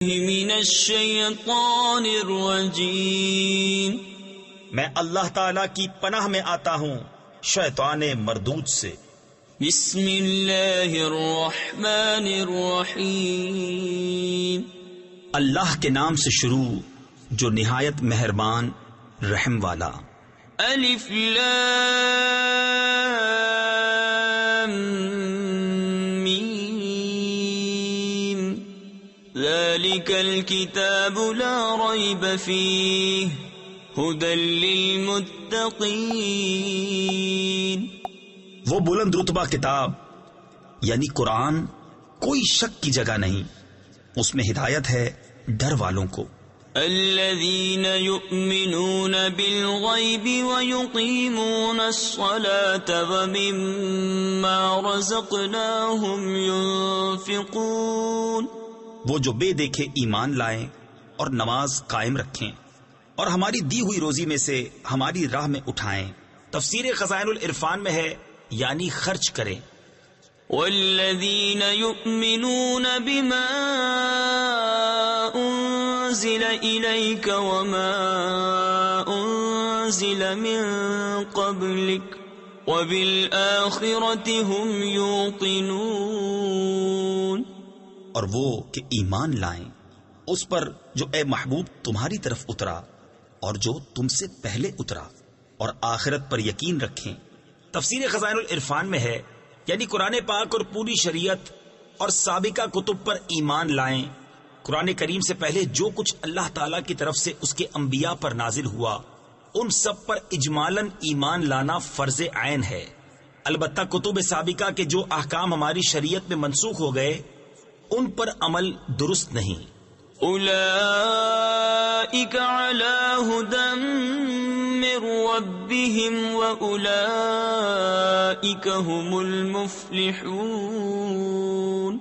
من الشیطان الرجیم، میں اللہ تعالی کی پناہ میں آتا ہوں شیطان مردود سے۔ بسم اللہ الرحمن الرحیم، اللہ کے نام سے شروع جو نہایت مہربان رحم والا۔ الف لام میم، ذالک الکتاب لا ریب فیہ ہدی للمتقین۔ وہ بلند رتبہ کتاب یعنی قرآن کوئی شک کی جگہ نہیں، اس میں ہدایت ہے ڈر والوں کو۔ الذین یؤمنون بالغیب ویقیمون الصلاة ومما رزقناہم ینفقون۔ وہ جو بے دیکھے ایمان لائیں اور نماز قائم رکھیں اور ہماری دی ہوئی روزی میں سے ہماری راہ میں اٹھائیں۔ تفسیر خزائن العرفان میں ہے یعنی خرچ کریں۔ والذین یؤمنون بما انزل الیک وما انزل من قبلک وبالآخرۃ هم یوقنون۔ اور وہ کہ ایمان لائیں اس پر جو اے محبوب تمہاری طرف اترا اور جو تم سے پہلے اترا، اور آخرت پر یقین رکھیں۔ تفسیر خزائن العرفان میں ہے یعنی قرآن پاک اور پوری شریعت اور سابقہ کتب پر ایمان لائیں۔ قرآن کریم سے پہلے جو کچھ اللہ تعالی کی طرف سے اس کے انبیاء پر نازل ہوا ان سب پر اجمالاً ایمان لانا فرض عین ہے۔ البتہ کتب سابقہ کے جو احکام ہماری شریعت میں منسوخ ہو گئے ان پر عمل درست نہیں۔ اولئک علی ھدی من ربہم واولئک هم المفلحون۔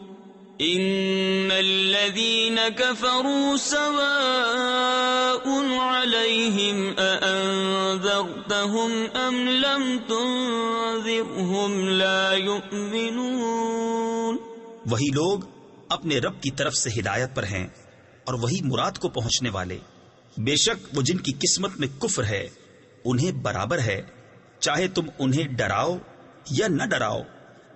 ان الذین کفروا سواء علیہم اانذرتہم ام لم تنذرہم لا یؤمنون۔ وہی لوگ اپنے رب کی طرف سے ہدایت پر ہیں اور وہی مراد کو پہنچنے والے۔ بے شک وہ جن کی قسمت میں کفر ہے انہیں برابر ہے، چاہے تم انہیں ڈراؤ یا نہ ڈراؤ،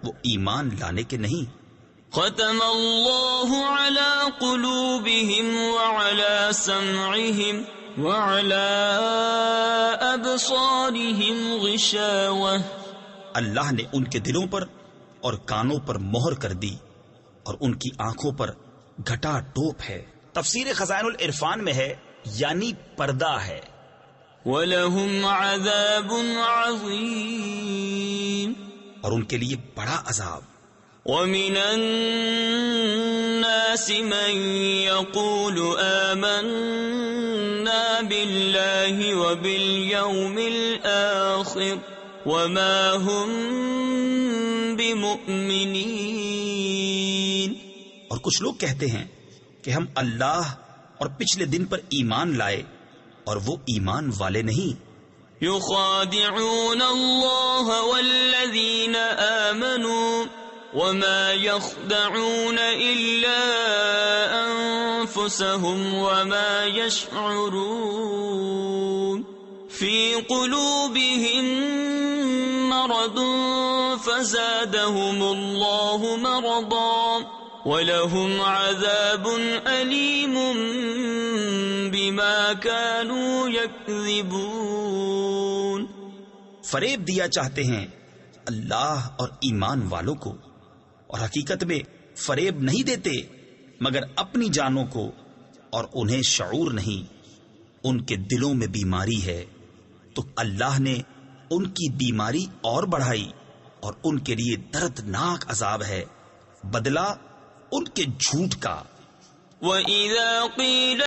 وہ ایمان لانے کے نہیں۔ ختم اللہ علی قلوبہم وعلی سمعہم وعلی ابصارہم غشاوہ۔ اللہ نے ان کے دلوں پر اور کانوں پر مہر کر دی اور ان کی آنکھوں پر گھٹا ٹوپ ہے۔ تفسیر خزائن العرفان میں ہے یعنی پردہ ہے۔ وَلَهُمْ عَذَابٌ عَظِيمٌ، اور ان کے لیے بڑا عذاب۔ وَمِنَ النَّاسِ مَن يَقُولُ آمَنَّا بِاللَّهِ وَبِالْيَوْمِ الْآخِرِ وَمَا هُمْ بِمُؤْمِنِينَ۔ اور کچھ لوگ کہتے ہیں کہ ہم اللہ اور پچھلے دن پر ایمان لائے اور وہ ایمان والے نہیں۔ یخادعون اللہ والذین آمنوا وما یخدعون الا انفسهم وما یشعرون۔ فی قلوبهم مرض فزادهم اللہ مرضا وَلَهُمْ عَذَابٌ أَلِيمٌ بِمَا كَانُوا يَكْذِبُونَ۔ فریب دیا چاہتے ہیں اللہ اور ایمان والوں کو، اور حقیقت میں فریب نہیں دیتے مگر اپنی جانوں کو، اور انہیں شعور نہیں۔ ان کے دلوں میں بیماری ہے تو اللہ نے ان کی بیماری اور بڑھائی، اور ان کے لیے دردناک عذاب ہے، بدلہ ان کے جھوٹ کا۔ وَإِذَا قِيلَ